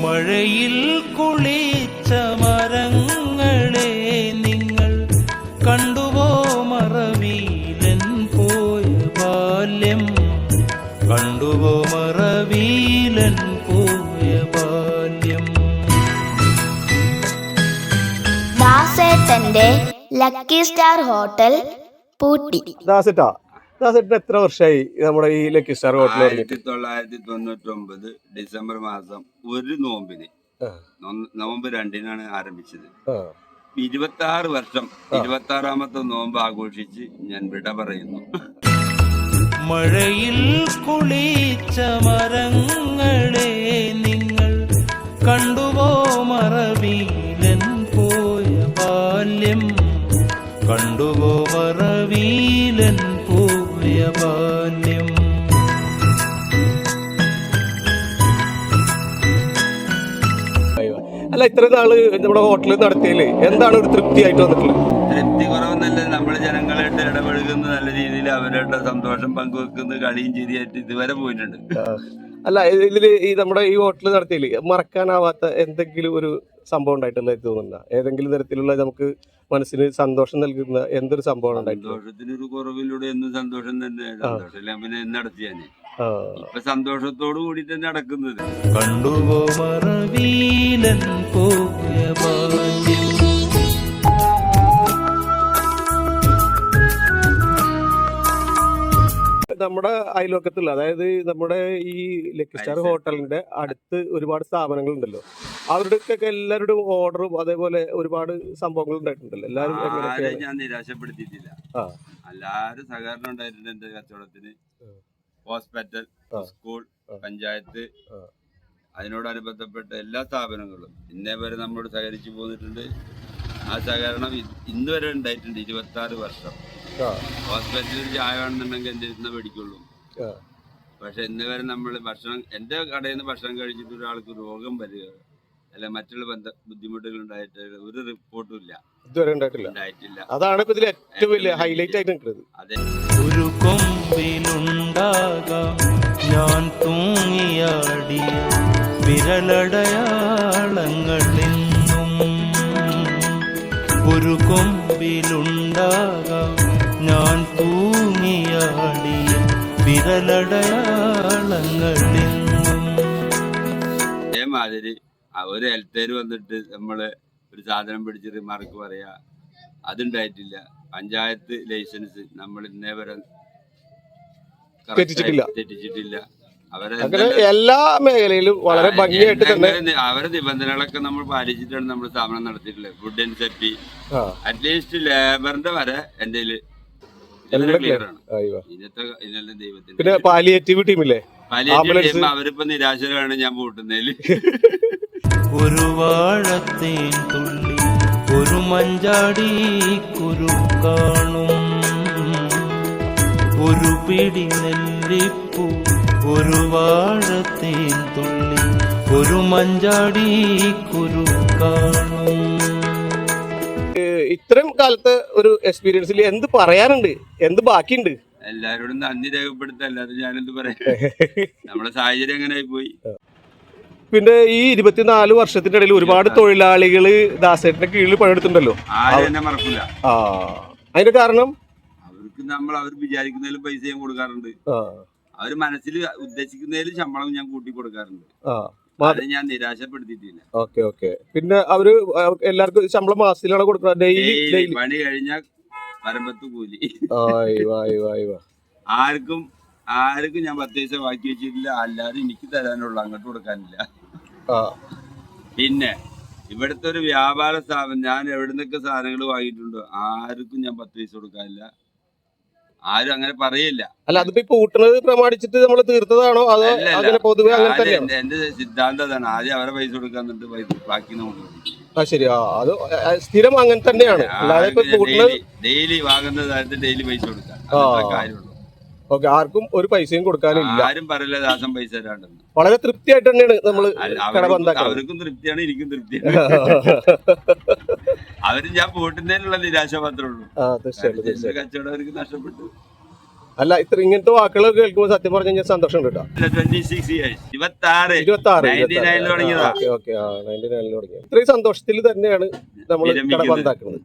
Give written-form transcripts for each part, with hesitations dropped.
മഴയിൽ കുളിച്ച മരങ്ങളെ നിങ്ങൾ കണ്ടുവോ മറവീലൻ പോയ ബാല്യം, കണ്ടുവോ മറവീലൻ പോയ ബാല്യം. ദാസേട്ടന്റെ ലക്കി സ്റ്റാർ ഹോട്ടൽ പൂട്ടി. ദാസേട്ടൻ എത്ര വർഷമായി നമ്മുടെ ഈ ലക്കി സ്റ്റാർ ഹോട്ടൽ? 1999 ഡിസംബർ മാസം ഒരു നോമ്പിന്, നോമ്പ് 2-നാണ് ആരംഭിച്ചത്. 26 വർഷം, 26ാമത്തെ നോമ്പ് ആഘോഷിച്ച് ഞാൻ വിട പറയുന്നു. മഴയിൽ കുളിച്ച മരങ്ങളെ നിങ്ങൾ കണ്ടുവോ മറവീലൻ പോയ ബാല്യം, കണ്ടുവോ മറവീലൻ പോയ ബാല്യം. അല്ല, ഇത്ര നാള് നമ്മുടെ ഹോട്ടലിൽ നടത്തിയതില് എന്താണ് ഒരു തൃപ്തിയായിട്ട് വന്നിട്ടുള്ളത്? തൃപ്തി കുറവെന്നല്ല, നമ്മൾ ജനങ്ങളായിട്ട് ഇടപഴകുന്ന നല്ല രീതിയിൽ അവരുടെ സന്തോഷം പങ്കുവെക്കുന്ന കളിയും ചിരിയായിട്ട് ഇതുവരെ പോയിട്ടുണ്ട്. അല്ല, ഇതില് ഈ നമ്മുടെ ഈ ഹോട്ടൽ നടത്തിയതില് മറക്കാനാവാത്ത എന്തെങ്കിലും ഒരു സംഭവം ഉണ്ടായിട്ടുള്ള തോന്നുന്ന ഏതെങ്കിലും തരത്തിലുള്ള നമുക്ക് മനസ്സിന് സന്തോഷം നൽകുന്ന എന്തൊരു സംഭവം ഉണ്ടായിട്ടുണ്ട്? സന്തോഷത്തിനൊരു കുറവിലൂടെ എന്നും സന്തോഷം തന്നെ. സന്തോഷമില്ല പിന്നെ നടത്തിയാന് ഇപ്പൊ സന്തോഷത്തോടു കൂടി തന്നെ നടക്കുന്നത്. കണ്ടുവോ മറവീലൻ പോയ ബാല്യം. നമ്മുടെ അയൽവക്കത്തുള്ള, അതായത് നമ്മുടെ ഈ ലക്കി സ്റ്റാർ ഹോട്ടലിന്റെ അടുത്ത് ഒരുപാട് സ്ഥാപനങ്ങൾ ഉണ്ടല്ലോ, അവരുടെയൊക്കെ എല്ലാവരുടെയും ഓർഡറും അതേപോലെ ഒരുപാട് സംഭവങ്ങൾ ഉണ്ടായിട്ടുണ്ടല്ലോ. എല്ലാവരും ഞാൻ നിരാശപ്പെടുത്തിയിട്ടില്ല. എല്ലാവരും സഹകരണം ഉണ്ടായിട്ടുണ്ട് എന്റെ കച്ചവടത്തിന്. ഹോസ്പിറ്റൽ, സ്കൂൾ, പഞ്ചായത്ത്, അതിനോടനുബന്ധപ്പെട്ട എല്ലാ സ്ഥാപനങ്ങളും ഇന്നേ വരെ നമ്മളോട് സഹകരിച്ചു പോന്നിട്ടുണ്ട്. ആ സഹകരണം ഇന്ന് വരെ ഉണ്ടായിട്ടുണ്ട്. 26 വർഷം. ഹോസ്പിറ്റലിൽ ചായ വേണമെന്നുണ്ടെങ്കിൽ എൻ്റെ ഇരുന്ന് മേടിക്കുള്ളൂ. പക്ഷെ ഇന്ന് വരെ നമ്മൾ ഭക്ഷണം, എൻ്റെ കടയിൽ നിന്ന് ഭക്ഷണം കഴിച്ചിട്ട് ഒരാൾക്ക് രോഗം വരിക അല്ല മറ്റുള്ള ബുദ്ധിമുട്ടുകൾ ഉണ്ടായിട്ട് ഒരു റിപ്പോർട്ടും ഇല്ല, ഇതുവരെ ഉണ്ടായിട്ടില്ല. അതാണ് ഇപ്പൊ ഇതിൽ ഏറ്റവും വലിയ ഹൈലൈറ്റ് ആയിട്ട് നിൽക്കുന്നത്. അതെ, ഒരു കൊമ്പിലുണ്ടാകാം ഞാൻ തൂങ്ങിയാടിയ വിരലടയാളങ്ങളെന്നും, ഒരു കൊമ്പിലുണ്ടാകാം ഞാൻ തൂങ്ങിയാടിയ വിരലടയാളങ്ങളെന്നും. അതേമാതിരി ഒരു ഹെൽത്തേര് വന്നിട്ട് നമ്മള് ഒരു സാധനം പിടിച്ച് റിമാർക്ക് പറയാ, അതുണ്ടായിട്ടില്ല. പഞ്ചായത്ത് ലൈസൻസ് നമ്മൾ ഇന്നേ വരെ തെറ്റിച്ചിട്ടില്ല. അവരെ എല്ലാ മേഖലയിലും വളരെ ഭംഗിയായിട്ട് തന്നെ അവരെ നിബന്ധനകളൊക്കെ നമ്മൾ പാലിച്ചിട്ടാണ് നമ്മൾ സ്ഥാപനം നടത്തിയിട്ടുള്ളത്. ഫുഡ് ആൻഡ് സേഫ്റ്റി, അറ്റ്ലീസ്റ്റ് ലേബറിന്റെ വരെ എന്റെ ക്ലിയർ ആണ്. ഇന്നത്തെ ദൈവത്തിന് പിന്നെ പാലിയേറ്റീവ് ടീമില്ലേ, അവരിപ്പോ നിരാശരാണ് ഞാൻ കൂട്ടുന്നതില്. ഒരു വാഴത്തേൻ തുള്ളി ഒരു മഞ്ചാടി കുരു കാണും, ഒരു പിടി നെല്ലിപ്പൂ ഒരു വാഴത്തേൻ തുള്ളി ഒരു മഞ്ചാടി കുരു കാണും. ഇത്രയും കാലത്തെ ഒരു എക്സ്പീരിയൻസിൽ എന്ത് പറയാനുണ്ട്, എന്ത് ബാക്കിയുണ്ട്? എല്ലാരോടും നന്ദി രേഖപ്പെടുത്താൻ, അല്ലാതെ ഞാനെന്ത് പറയാ. നമ്മളെ സാഹചര്യം അങ്ങനെ ആയിപ്പോയി. പിന്നെ ഈ 24 വർഷത്തിന്റെ ഇടയിൽ ഒരുപാട് തൊഴിലാളികള് ദാസേട്ടന്റെ കീഴിൽ പണിയെടുത്തിട്ടുണ്ടല്ലോ, ആരും എന്നെ മറക്കില്ല. അതിന്റെ കാരണം അവർക്ക് അവർ വിചാരിക്കുന്നതിലും പൈസ ഞാൻ കൊടുക്കാറുണ്ട്. അവര് മനസ്സിൽ ഉദ്ദേശിക്കുന്നതിലും ശമ്പളം ഞാൻ കൂട്ടി കൊടുക്കാറുണ്ട്. അത് ഞാൻ നിരാശപ്പെടുത്തിയിട്ടില്ല. ഓക്കെ. പിന്നെ അവര് എല്ലാവർക്കും ശമ്പളം മാസത്തിലാണ് കൊടുക്കുന്നത്, ഡെയിലി പണി കഴിഞ്ഞാൽ പരമ്പത്ത് കൂലി. ആർക്കും ഞാൻ 10 പൈസ ബാക്കി വെച്ചിട്ടില്ല. അല്ലാതെ എനിക്ക് തരാനുള്ള അങ്ങോട്ട് കൊടുക്കാനില്ല. പിന്നെ ഇവിടുത്തെ ഒരു വ്യാപാര സ്ഥാപനം, ഞാൻ എവിടുന്നൊക്കെ സാധനങ്ങൾ വാങ്ങിയിട്ടുണ്ടോ ആർക്കും ഞാൻ 10 പൈസ കൊടുക്കാനില്ല. ആരും അങ്ങനെ പറയില്ല. അല്ല, അതിപ്പോ കൂട്ടുന്നത് പ്രമാണിച്ചിട്ട് നമ്മൾ തീർത്തതാണോ അതോ പൊതുവെ അങ്ങനെ തന്നെയാണ്? എന്റെ സിദ്ധാന്തം അതാണ്. ആദ്യം അവരെ പൈസ കൊടുക്കാൻ പൈസ ബാക്കി നമുക്ക്. ശരി, അത് സ്ഥിരം അങ്ങനെ തന്നെയാണ്. ഡെയിലി വാങ്ങുന്ന സാധനത്തിന് ഡെയിലി പൈസ കൊടുക്കാം, കാര്യമുള്ളൂ. ഓക്കെ, ആർക്കും ഒരു പൈസയും കൊടുക്കാനില്ല. ആരും പറയില്ല ദാസം പൈസ തരാണ്ടെന്ന്. വളരെ തൃപ്തിയായിട്ട് തന്നെയാണ് നമ്മൾ അവർക്കും തൃപ്തിയാണ്, എനിക്കും തൃപ്തിയാണ്. അവര് ഞാൻ പോട്ടുന്നതിനുള്ള നിരാശ മാത്രമേ ഉള്ളൂ. കച്ചവടം അവർക്ക് നഷ്ടപ്പെട്ടു. അല്ല ഇങ്ങനത്തെ വാക്കുകൾ കേൾക്കുമ്പോൾ സത്യം പറഞ്ഞു കഴിഞ്ഞാൽ സന്തോഷം കേട്ടോ. 26 years. 26. 26 99 തുടങ്ങിയതാ. ഓക്കെ 99 തുടങ്ങിയത്. ഇത്രയും സന്തോഷത്തിൽ തന്നെയാണ് നമ്മൾ കട ബന്ധാക്കുന്നത്.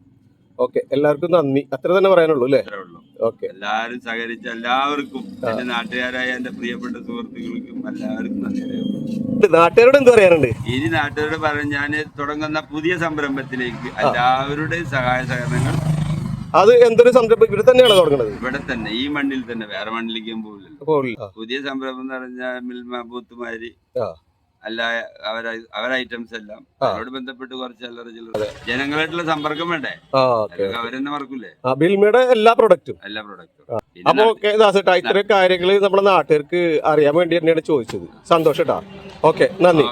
ഓക്കെ, എല്ലാവർക്കും നന്ദി, അത്ര തന്നെ പറയാനുള്ളൂ അല്ലേ? അത്രേ ഉള്ളൂ. ഓക്കെ, എല്ലാവരും സഹകരിച്ച എല്ലാവർക്കും, എന്റെ നാട്ടുകാരായ എന്റെ പ്രിയപ്പെട്ട സുഹൃത്തുക്കൾക്കും എല്ലാവർക്കും നന്ദി അറിയിക്കുന്നു. നാട്ടുകാരോട് എന്ത് പറയാനുണ്ട്? ഇനി നാട്ടുകാരോട് പറയാൻ ഞാൻ തുടങ്ങുന്ന പുതിയ സംരംഭത്തിലേക്ക് എല്ലാവരുടെയും സഹായ സഹകരണങ്ങൾ. അത് എന്തൊരു സംരംഭം ഇവിടെ തന്നെയാണ് തുടങ്ങുന്നത്? ഇവിടെ തന്നെ, ഈ മണ്ണിൽ തന്നെ, വേറെ മണ്ണിലേക്കും പോകില്ല. പുതിയ സംരംഭം എന്ന് പറഞ്ഞാൽ മിൽമ ബൂത്തുമാരി അല്ല, അവരെ ഐറ്റംസ് എല്ലാം അവരോട് ബന്ധപ്പെട്ട് കുറച്ച് അല്ലറ ചില്ലറ ജനങ്ങളായിട്ടുള്ള സമ്പർക്കം വേണ്ടേ, അവരെന്നെ മറക്കൂലേ ബിൽമയുടെ എല്ലാ പ്രൊഡക്റ്റും. അപ്പൊ ഓക്കെ ദാസേട്ടാ, ഇത്രയും കാര്യങ്ങൾ നമ്മുടെ നാട്ടുകാർക്ക് അറിയാൻ വേണ്ടി തന്നെയാണ് ചോദിച്ചത്. സന്തോഷം കേട്ടാ. ഓക്കെ, നന്ദി.